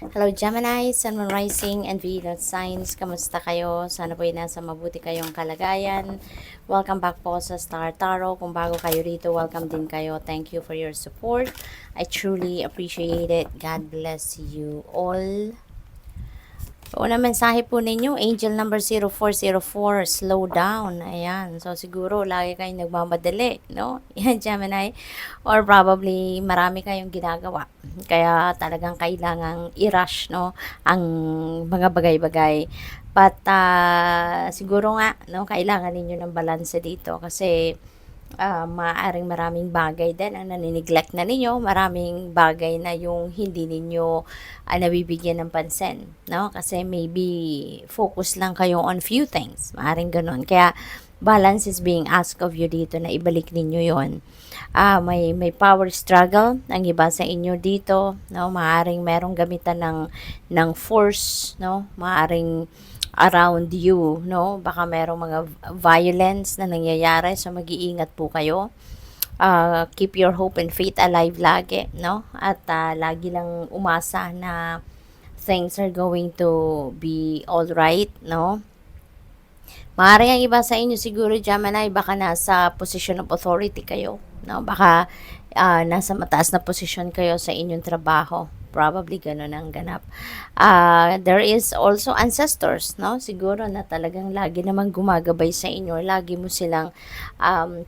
Hello Gemini, Sun, Moon Rising, and Venus Signs. Kamusta kayo? Sana po nasa mabuti kayong kalagayan. Welcome back po sa Star Tarot. Kung bago kayo rito, welcome din kayo. Thank you for your support. I truly appreciate it. God bless you all. Unang mensahe po ninyo, angel number 0404, slow down. Ayan. So, siguro, lagi kayong nagmamadali, no? Yan, Gemini. Or probably, marami kayong ginagawa. Kaya talagang kailangang i-rush, no? Ang mga bagay-bagay. But, siguro nga, no? Kailangan ninyo ng balanse dito. Kasi, maaaring maraming bagay din ang nanineglect na ninyo, maraming bagay na yung hindi ninyo nabibigyan ng pansin, no? Kasi maybe focus lang kayo on few things, maaaring ganun. Kaya balance is being asked of you dito na ibalik ninyo yon. May power struggle ang iba sa inyo dito, no? Maaaring merong gamitan ng force, no? Maaaring around you, no? Baka merong mga violence na nangyayari, so mag-iingat po kayo. Keep your hope and faith alive lagi, no? At lagi lang umasa na things are going to be all right, no? Maaaring ang iba sa inyo siguro, Gemini, baka nasa position of authority kayo, no? Baka nasa mataas na position kayo sa inyong trabaho. Probably ganun ang ganap. There is also ancestors, no? Siguro na talagang lagi namang gumagabay sa inyo. Lagi mo silang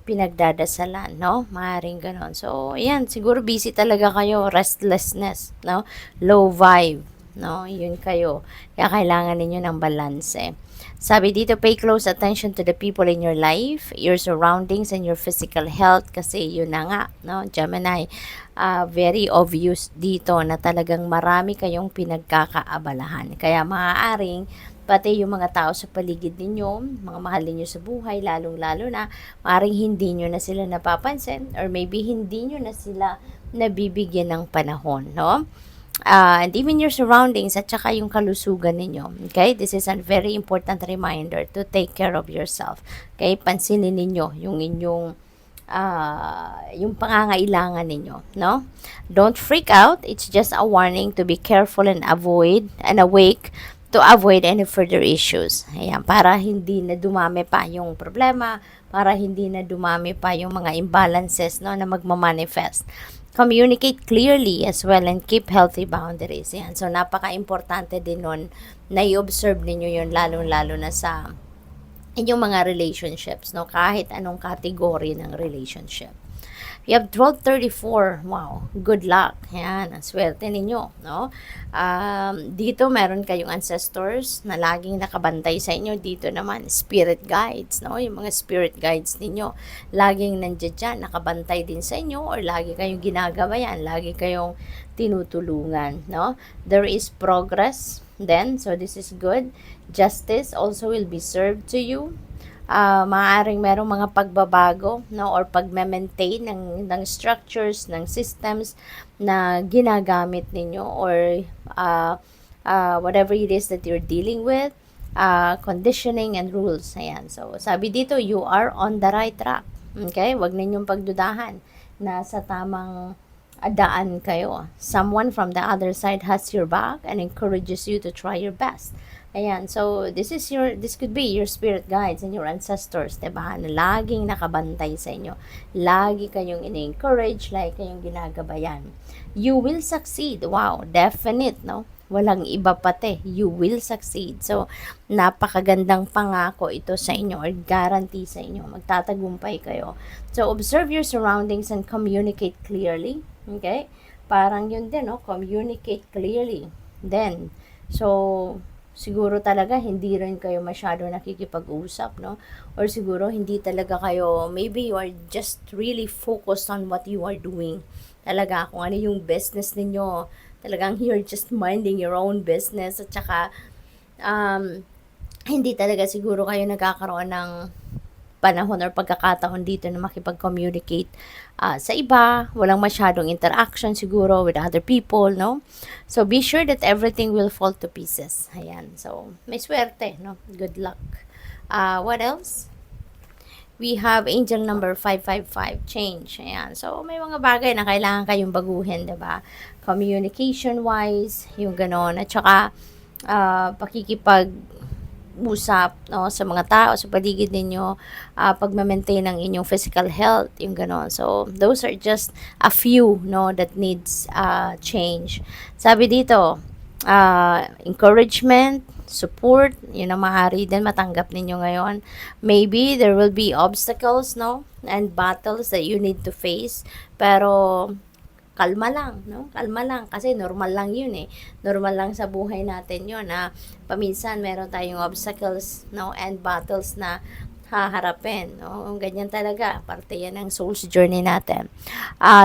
pinagdadasalan, no? Maaaring ganun. So, ayan, siguro busy talaga kayo. Restlessness, no? Low vibe, no? Yun kayo. Kaya kailangan ninyo ng balanse. Sabi dito, pay close attention to the people in your life, your surroundings, and your physical health. Kasi yun na nga, no? Gemini, very obvious dito na talagang marami kayong pinagkakaabalahan. Kaya maaaring pati yung mga tao sa paligid ninyo, mga mahal ninyo sa buhay, lalong-lalo na, maaaring hindi nyo na sila napapansin or maybe hindi nyo na sila nabibigyan ng panahon, no? And even your surroundings at saka yung kalusugan ninyo. Okay? This is a very important reminder to take care of yourself. Okay? Pansinin ninyo yung inyong yung pangangailangan ninyo, no? Don't freak out. It's just a warning to be careful and awake to avoid any further issues. Ayan, para hindi na dumami pa yung problema, para hindi na dumami pa yung mga imbalances, no, na magmamanifest. Communicate clearly as well and keep healthy boundaries. Yan. So, napaka-importante din nun na i-observe ninyo yun lalong-lalo na sa inyong mga relationships, no? Kahit anong kategory ng relationship. You have 1234. Wow, good luck. Yan, ang swerte ninyo, no? Dito meron kayong ancestors na laging nakabantay sa inyo. Dito naman, spirit guides, no? Yung mga spirit guides ninyo, laging nandiyan dyan, nakabantay din sa inyo or lagi kayong ginagabayan, lagi kayong tinutulungan, no? There is progress then, so this is good. Justice also will be served to you. Maaaring merong mga pagbabago, no, or pagme-maintain ng structures, ng systems na ginagamit ninyo or whatever it is that you're dealing with, conditioning and rules. Ayan. So, sabi dito, you are on the right track. Okay? Huwag ninyong pagdudahan. Nasa tamang daan kayo. Someone from the other side has your back and encourages you to try your best. Ayan, so this could be your spirit guides and your ancestors, diba? Na laging nakabantay sa inyo. Lagi kayong in-encourage, lagi kayong ginagabayan. You will succeed. Wow, definite, no? Walang iba pati. You will succeed. So, napakagandang pangako ito sa inyo or guarantee sa inyo. Magtatagumpay kayo. So, observe your surroundings and communicate clearly. Okay? Parang yun din, no? Communicate clearly. Then, so, siguro talaga hindi rin kayo masyado nakikipag-usap, no? Or siguro hindi talaga kayo, maybe you are just really focused on what you are doing. Talaga, kung ano yung business ninyo, talagang you're just minding your own business at saka hindi talaga siguro kayo nagkakaroon ng panahon or pagkakataon dito na makipag-communicate sa iba, walang masyadong interaction siguro with other people, no? So, be sure that everything will fall to pieces. Ayan. So, may swerte, no? Good luck. What else? We have angel number 555, change. Ayan. So, may mga bagay na kailangan kayong baguhin, diba? communication-wise, yung ganon. At saka, pakikipag-usap, no, sa mga tao, sa paligid ninyo, pag-maintain ng inyong physical health, yung ganon. So, those are just a few, no, that needs change. Sabi dito, encouragement, support, yun ang maaari din matanggap ninyo ngayon. Maybe there will be obstacles, no, and battles that you need to face, pero kalma lang, no? Kalma lang kasi normal lang 'yun eh. Normal lang sa buhay natin 'yun na paminsan meron tayong obstacles, no, and battles na haharapin, no? Ganyan talaga, parte 'yan ng soul's journey natin.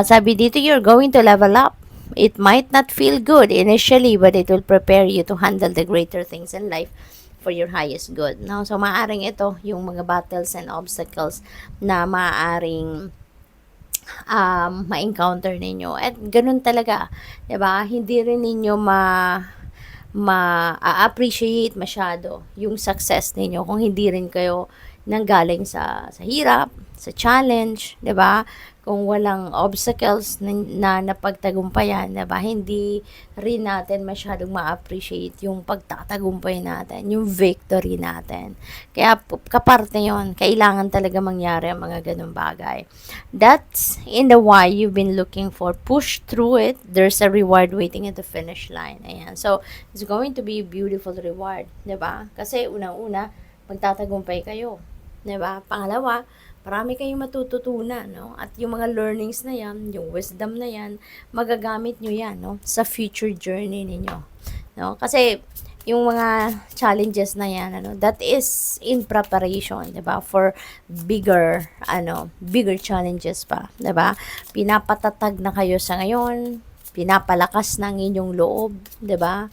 Sabi dito, you're going to level up. It might not feel good initially, but it will prepare you to handle the greater things in life for your highest good, no? So maaring ito yung mga battles and obstacles na maaring ma-encounter ninyo. At ganun talaga, 'di ba? Hindi rin ninyo ma-appreciate masyado yung success ninyo kung hindi rin kayo nanggaling sa hirap, sa challenge, 'di ba? Kung walang obstacles na napagtagumpayan, 'di ba? Hindi rin natin masyadong ma-appreciate yung pagtatagumpay natin, yung victory natin. Kaya kaparte 'yon, kailangan talaga mangyari ang mga ganung bagay. That's in the why you've been looking for. Push through it. There's a reward waiting at the finish line. Ayan. So, it's going to be a beautiful reward, 'di ba? Kasi unang-una, magtatagumpay kayo. 'Di ba? Pangalawa, marami kayong matututunan, no? At yung mga learnings na yan, yung wisdom na yan, magagamit nyo yan, no? Sa future journey ninyo, no? Kasi, yung mga challenges na yan, that is in preparation, 'di ba? For bigger challenges pa, 'di ba? Pinapatatag na kayo sa ngayon, pinapalakas ng inyong loob, 'di ba?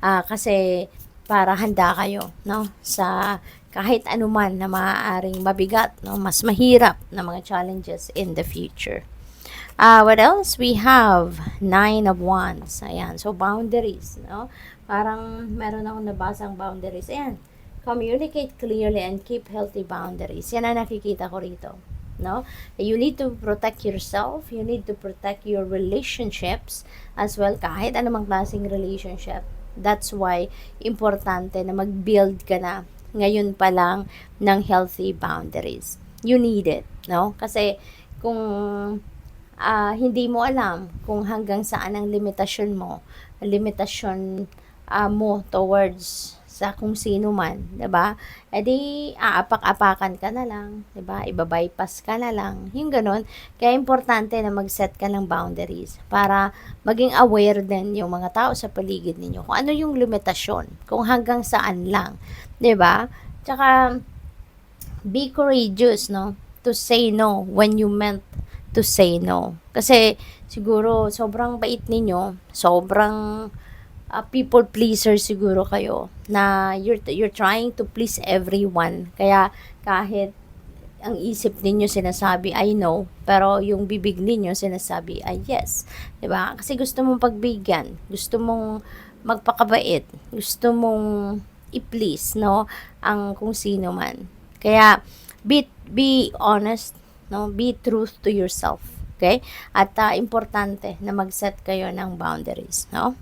Kasi para handa kayo, no, sa kahit anuman na maaaring mabigat, no, mas mahirap na mga challenges in the future. What else? We have 9 of Wands. Ayan. So, boundaries, no? Parang meron akong nabasang boundaries. Ayan. Communicate clearly and keep healthy boundaries. Yan ang nakikita ko rito. No? You need to protect yourself. You need to protect your relationships as well. Kahit anumang klaseng relationship. That's why, importante na mag-build ka na ngayon pa lang ng healthy boundaries. You need it, no? Kasi kung hindi mo alam kung hanggang saan ang limitasyon mo towards sa kung sino man, 'di ba? E di aapak-apakan ka na lang, 'di ba? Iba-bypass ka na lang. Yung ganoon. Kaya importante na mag-set ka ng boundaries para maging aware din yung mga tao sa paligid ninyo kung ano yung limitasyon, kung hanggang saan lang, 'di ba? Tsaka be courageous, no? To say no when you meant to say no. Kasi siguro sobrang bait ninyo, sobrang people pleaser siguro kayo na you're trying to please everyone. Kaya kahit ang isip ninyo sinasabi ay no, pero yung bibig ninyo sinasabi ay yes. 'Di ba? Kasi gusto mong pagbigyan, gusto mong magpakabait, gusto mong i-please, no, ang kung sino man. Kaya be honest, no, be truth to yourself. Okay? At importante na mag-set kayo ng boundaries, no?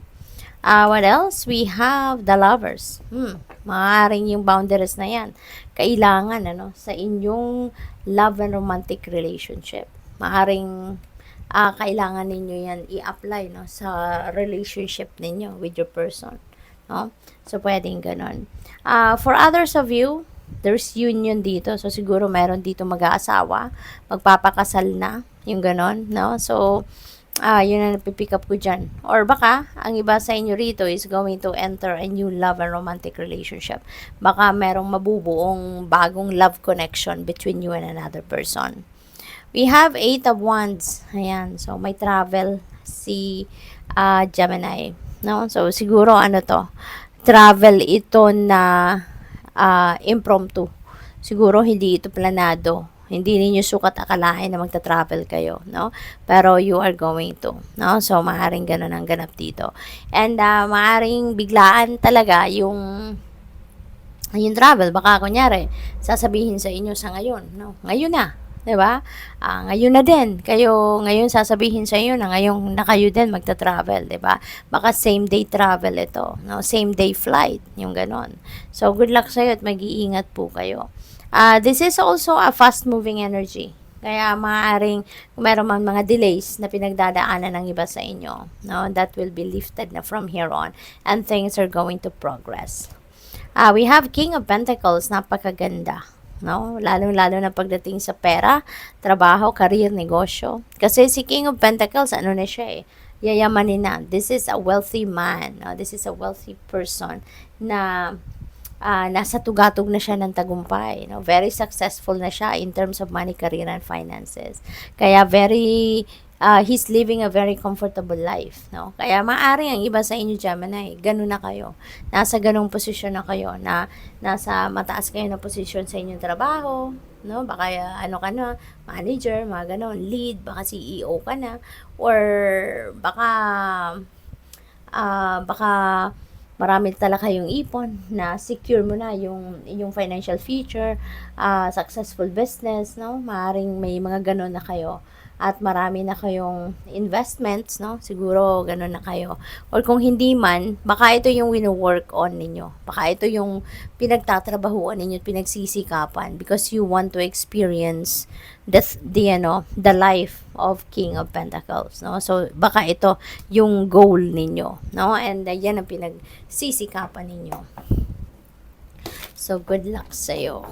What else? We have the lovers. Maaaring yung boundaries na yan. Kailangan, sa inyong love and romantic relationship. Maaaring kailangan ninyo yan i-apply, no, sa relationship ninyo with your person. No? So, pwedeng ganun. For others of you, there's union dito. So, siguro meron dito mag-aasawa. Magpapakasal na. Yung ganon, no? So, yun ang napipick up ko dyan. Or baka, ang iba sa inyo rito is going to enter a new love and romantic relationship. Baka merong mabubuong bagong love connection between you and another person. We have 8 of Wands. Ayan. So, may travel si Gemini. No? So, siguro travel ito na impromptu. Siguro hindi ito planado. Hindi ninyo sukat akalain na magta-travel kayo, no? Pero you are going to, no? So, maaaring ganun ang ganap dito. And, maaaring biglaan talaga yung travel. Baka, kunyari, sasabihin sa inyo sa ngayon, no? Ngayon na, 'di ba? Ngayon na din, ngayon sasabihin sa inyo na ngayong na kayo din magta-travel, 'di ba? Baka same day travel ito, no? Same day flight, yung ganon. So, good luck sa'yo at mag-iingat po kayo. This is also a fast-moving energy. Kaya maaaring kung meron man mga delays na pinagdadaanan ng iba sa inyo, no, that will be lifted na from here on and things are going to progress. We have King of Pentacles, napakaganda. No? Lalo-lalo na pagdating sa pera, trabaho, career, negosyo. Kasi si King of Pentacles, ano na siya eh, yayamanin na. This is a wealthy man. No? This is a wealthy person na nasa tugatog na siya ng tagumpay. No? Very successful na siya in terms of money, career, and finances. Kaya he's living a very comfortable life. No? Kaya maaari ang iba sa inyo, Gemini, ganun na kayo. Nasa ganung posisyon na kayo, na nasa mataas kayo na posisyon sa inyong trabaho. No? Baka ano ka na, manager, mga ganun, lead, baka CEO ka na, or baka marami talaga kayong ipon na secure mo na yung inyong financial future, successful business, no? Maaring may mga ganun na kayo at marami na kayong investments, no? Siguro ganun na kayo. Or kung hindi man, baka ito yung wino-work on ninyo. Baka ito yung pinagtatrabahuan ninyo at pinagsisikapan because you want to experience the life of King of Pentacles, no? So baka ito yung goal ninyo, no? And yan ang pinagsisikapan ninyo. So good luck sa iyo.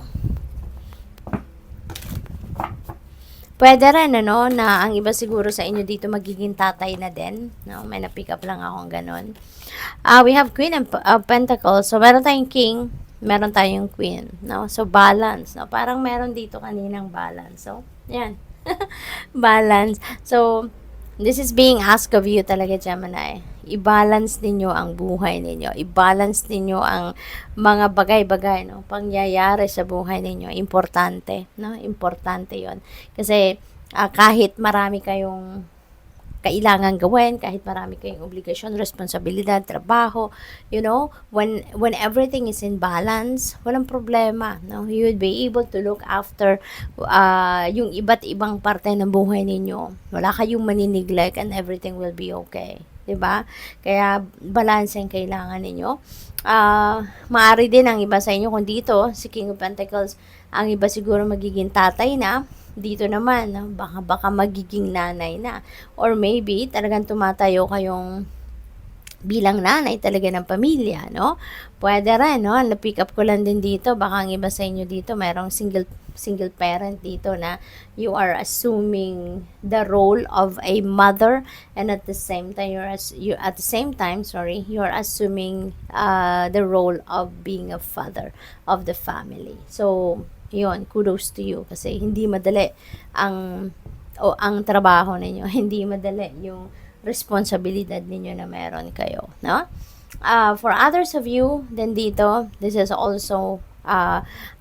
Pwede rin, ano, na ang iba siguro sa inyo dito magiging tatay na din. No? May na-pick up lang akong ganun. We have Queen of Pentacles. So, meron tayong King, meron tayong Queen. No? So, balance. No? Parang meron dito kaninang balance. So, yan. Balance. So, this is being asked of you talaga, Gemini. I-balance ninyo ang buhay ninyo. I-balance ninyo ang mga bagay-bagay, no? Pangyayari sa buhay ninyo. Importante, no? Importante yon. Kasi kahit marami kayong kailangan gawin, kahit marami kayong obligasyon, responsibilidad, trabaho, you know, when everything is in balance, walang problema, no? You would be able to look after yung iba't ibang parte ng buhay ninyo. Wala kayong maniniglect and everything will be okay. 'Di ba? Kaya balance ang kailangan ninyo. Maaari din ang iba sa inyo kung dito si King of Pentacles, ang iba siguro magiging tatay na, dito naman baka magiging nanay na, or maybe talagang tumatayo kayong bilang nanay talaga ng pamilya, no? Pwede rin, no? Na-pick up ko lang din dito, baka ang iba sa inyo dito mayroong single parent dito na you are assuming the role of a mother, and at the same time you're assuming the role of being a father of the family. So yun, kudos to you kasi hindi madali ang trabaho ninyo, hindi madali yung responsibilidad ninyo na meron kayo, no? For others of you, then dito, this is also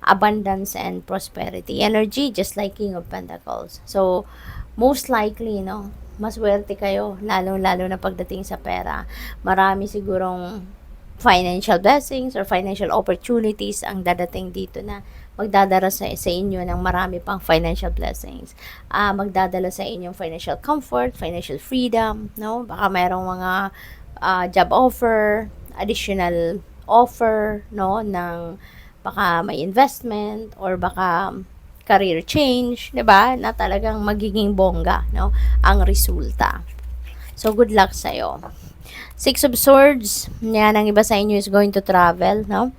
abundance and prosperity energy, just like King of Pentacles. So, most likely, no, maswerte kayo, lalo-lalo na pagdating sa pera. Marami sigurong financial blessings or financial opportunities ang dadating dito na magdadala sa inyo ng marami pang financial blessings. Magdadala sa inyong financial comfort, financial freedom, no? Baka mayroong mga job offer, additional offer, no, ng baka may investment or baka career change, 'di ba? Na talagang magiging bongga, no, ang resulta. So good luck sa iyo. Six of Swords, yan ang iba sa inyo is going to travel, no?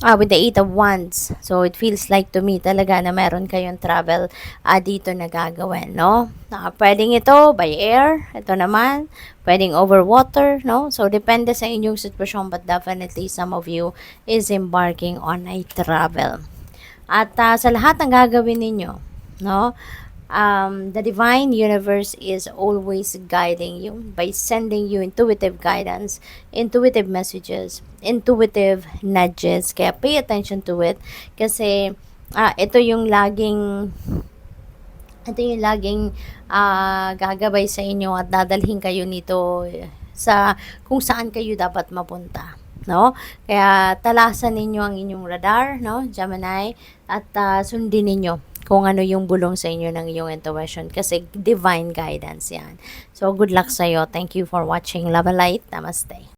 With the Eight of Wands. So, it feels like to me talaga na meron kayong travel dito na gagawin, no? Pwedeng ito by air, ito naman, pwedeng over water, no? So, depende sa inyong sitwasyon, but definitely some of you is embarking on a travel. At sa lahat ng gagawin ninyo, no? The divine universe is always guiding you by sending you intuitive guidance, intuitive messages, intuitive nudges. Kaya pay attention to it kasi ito yung laging gagabay sa inyo at dadalhin kayo nito sa kung saan kayo dapat mapunta, no? Kaya talasan ninyo ang inyong radar, no, Gemini, at sundin ninyo kung ano yung bulong sa inyo ng iyong intuition kasi divine guidance yan. So, good luck sa'yo. Thank you for watching. Love and light. Namaste.